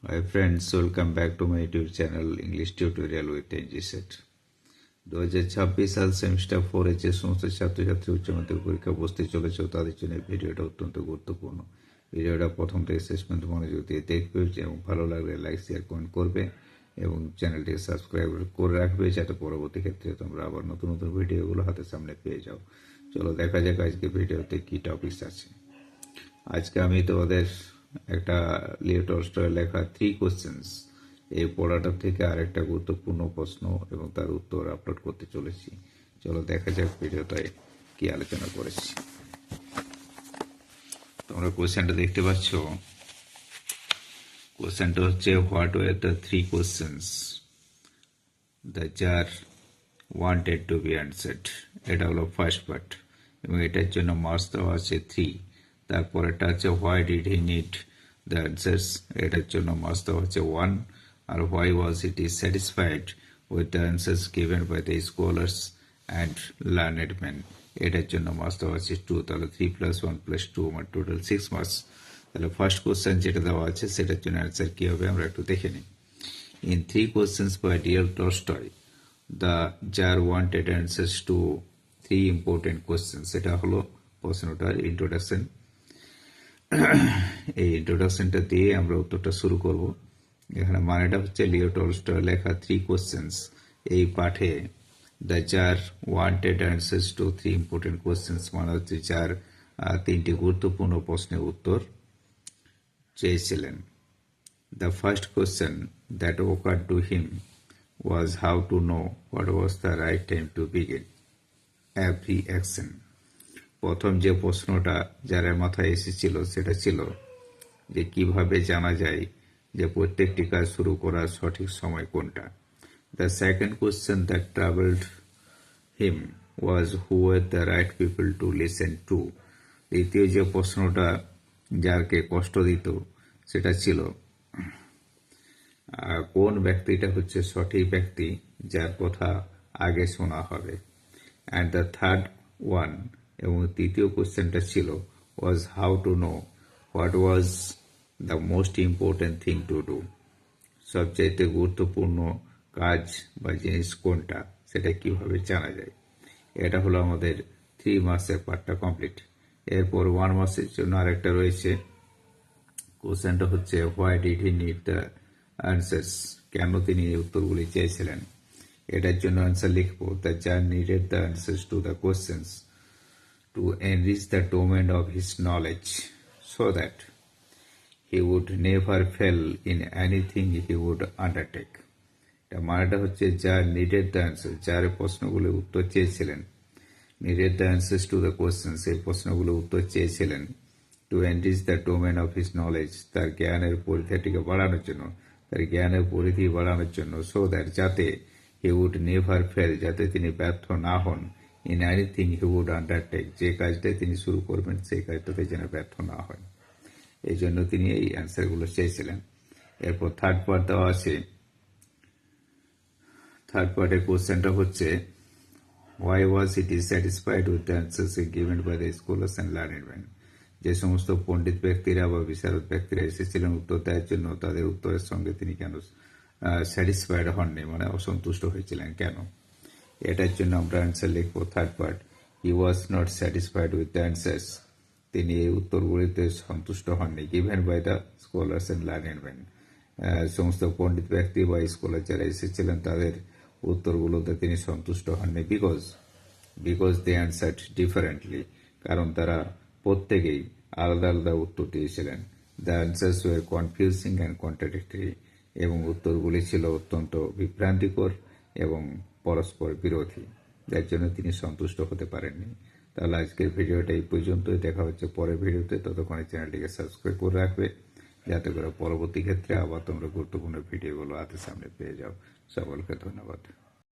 Hi friends, welcome back to my YouTube channel English Tutorial with NG Set. 2026 সাল semester 4 এর যে সমস্ত ছাত্রছাত্রী উচ্চ মাধ্যমিক পরীক্ষা বসতে চলেছে তাদের জন্য এই ভিডিওটা অত্যন্ত গুরুত্বপূর্ণ। ভিডিওটা প্রথম থেকে শেষ পর্যন্ত মনোযোগ দিয়ে দেখবে এবং ভালো লাগলে লাইক শেয়ার কমেন্ট করবে এবং চ্যানেলটিকে সাবস্ক্রাইব করে রাখবে যাতে পরবর্তী ক্ষেত্রে তোমরা আবার নতুন নতুন ভিডিওগুলো হাতের সামনে পেয়ে যাও। চলো দেখা যাক আজকে ভিডিওতে কি টপিকস আছে। আজকে আমি তোমাদের একটা লিও টলস্টয়ের লেখা 3 কোশ্চেন্স এই পড়াটা থেকে আরেকটা গুরুত্বপূর্ণ প্রশ্ন এবং তার উত্তর আপলোড করতে চলেছি। চলো দেখা যাক ভিডিওটায় কি আলোচনা করেছি। তোমরা কোশ্চেনটা দেখতে পাচ্ছ। কোশ্চেনটা হচ্ছে what were the 3 questions the tsar wanted to be answered. এটা হলো ফার্স্ট পার্ট এবং এটার জন্য মার্কস দেওয়া আছে 3। তারপরেরটা হচ্ছে why did he need the answers, এটার জন্য মার্কস দেওয়া হচ্ছে 1। আর why was it is satisfied with the answers given by the scholars and learned man, এটার জন্য মার্কস দেওয়া আছে 2। তাহলে 3+1+2 আমার টোটাল 6 মার্কস। তাহলে ফার্স্ট কোশ্চেন যেটা দেওয়া আছে সেটার জন্য অ্যান্সার কি হবে আমরা একটু দেখে নিই। In 3 questions by Leo Tolstoy, the jar wanted answers to 3 important questions. এটা হলো প্রশ্নটার ইন্ট্রোডাকশন। এই ইন্ট্রোডাকশনটা দিয়ে আমরা উত্তরটা শুরু করব। এখানে মানেটা হচ্ছে লিও টলস্টয় লেখা 3 কোশ্চেন্স এই পাঠে the tsar wanted answers to 3 important questions মানে হচ্ছে যার 3টি গুরুত্বপূর্ণ প্রশ্নের উত্তর চেয়েছিলেন। The first question that occurred to him was how to know what was the right time to begin every action. প্রথম যে প্রশ্নটা যার মাথায় এসেছিল সেটা ছিল যে কিভাবে জানা যায় যে প্রত্যেকটি কাজ শুরু করার সঠিক সময় কোনটা। The second question that troubled him was who were the right people to listen to. দ্বিতীয় যে প্রশ্নটা যারকে কষ্ট দিত সেটা ছিল কোন ব্যক্তিটা হচ্ছে সঠিক ব্যক্তি যার কথা আগে শোনা হবে। অ্যান্ড দ্য থার্ড ওয়ান এবং তৃতীয় কোশ্চেনটা ছিল ওয়াজ how to know what was the most important thing to do, সবচাইতে গুরুত্বপূর্ণ কাজ বা জিনিস কোনটা সেটা কিভাবে জানা যায়। এটা হলো আমাদের 3 মার্কসের পার্টটা কমপ্লিট। এরপর 1 মার্কসের জন্য আরেকটা রয়েছে। কোশ্চেনটা হচ্ছে why did he need the answers, কেন তিনি এই উত্তরগুলি চেয়েছিলেন। এটার জন্য অ্যান্সার লিখবো the tsar needed the answers to the questions to enrich the domain of his knowledge so that he would never fail in anything he would undertake. এটা মানেটা হচ্ছে যার নিডেড দ্য অ্যান্সার, যার প্রশ্নগুলোর উত্তর চেয়েছিলেন, needed the answers to the questions এই প্রশ্নগুলোর উত্তর চেয়েছিলেন to enrich the domain of his knowledge, তার জ্ঞানের পরিধিটিকে বাড়ানোর জন্য, তার জ্ঞানের পরিধি বাড়ানোর জন্য, সো দ্যাট যাতে হি উড নেভার ফেল, যাতে তিনি ব্যর্থ না হন, in anything he would undertake, যে কাজটাই তিনি শুরু করবেন সেই কাজটাতে যেন ব্যর্থ না হয়। এই জন্য তিনি এই অ্যান্সারগুলো চেয়েছিলেন। এরপর থার্ড পার্ট দেওয়া আছে। থার্ড পার্টের কোশ্চেনটা হচ্ছে why was he dissatisfied with the answers given by the scholars and learned men. যে সমস্ত পণ্ডিত ব্যক্তিরা বা বিশারদ ব্যক্তিরা এসেছিলেন উত্তর দেওয়ার জন্য তাদের উত্তরের সঙ্গে তিনি কেন স্যাটিসফাইড হননি, মানে অসন্তুষ্ট হয়েছিলেন কেন। এটার জন্য আমরা অ্যান্সার লিখবো third part he was not satisfied with the answers, তিনি এই উত্তরগুলিতে সন্তুষ্ট হননি given by the scholars and learned men, সমস্ত পণ্ডিত ব্যক্তি বা স্কলার যারা এসেছিলেন তাদের উত্তরগুলোতে তিনি সন্তুষ্ট হননি। বিকজ দে অ্যান্সার্ড ডিফারেন্টলি, কারণ তারা প্রত্যেকেই আলাদা আলাদা উত্তর দিয়েছিলেন। The answers were confusing and contradictory, এবং উত্তরগুলি ছিল অত্যন্ত বিভ্রান্তিকর এবং পরস্পর বিরোধী, যার জন্য তিনি সন্তুষ্ট হতে পারেননি। তাহলে আজকের ভিডিওটা এই পর্যন্তই, দেখা হচ্ছে পরের ভিডিওতে। ততক্ষণে চ্যানেলটিকে সাবস্ক্রাইব করে রাখবে যাতে করে পরবর্তী ক্ষেত্রে আবার তোমরা গুরুত্বপূর্ণ ভিডিওগুলো হাতের সামনে পেয়ে যাও। সকলকে ধন্যবাদ।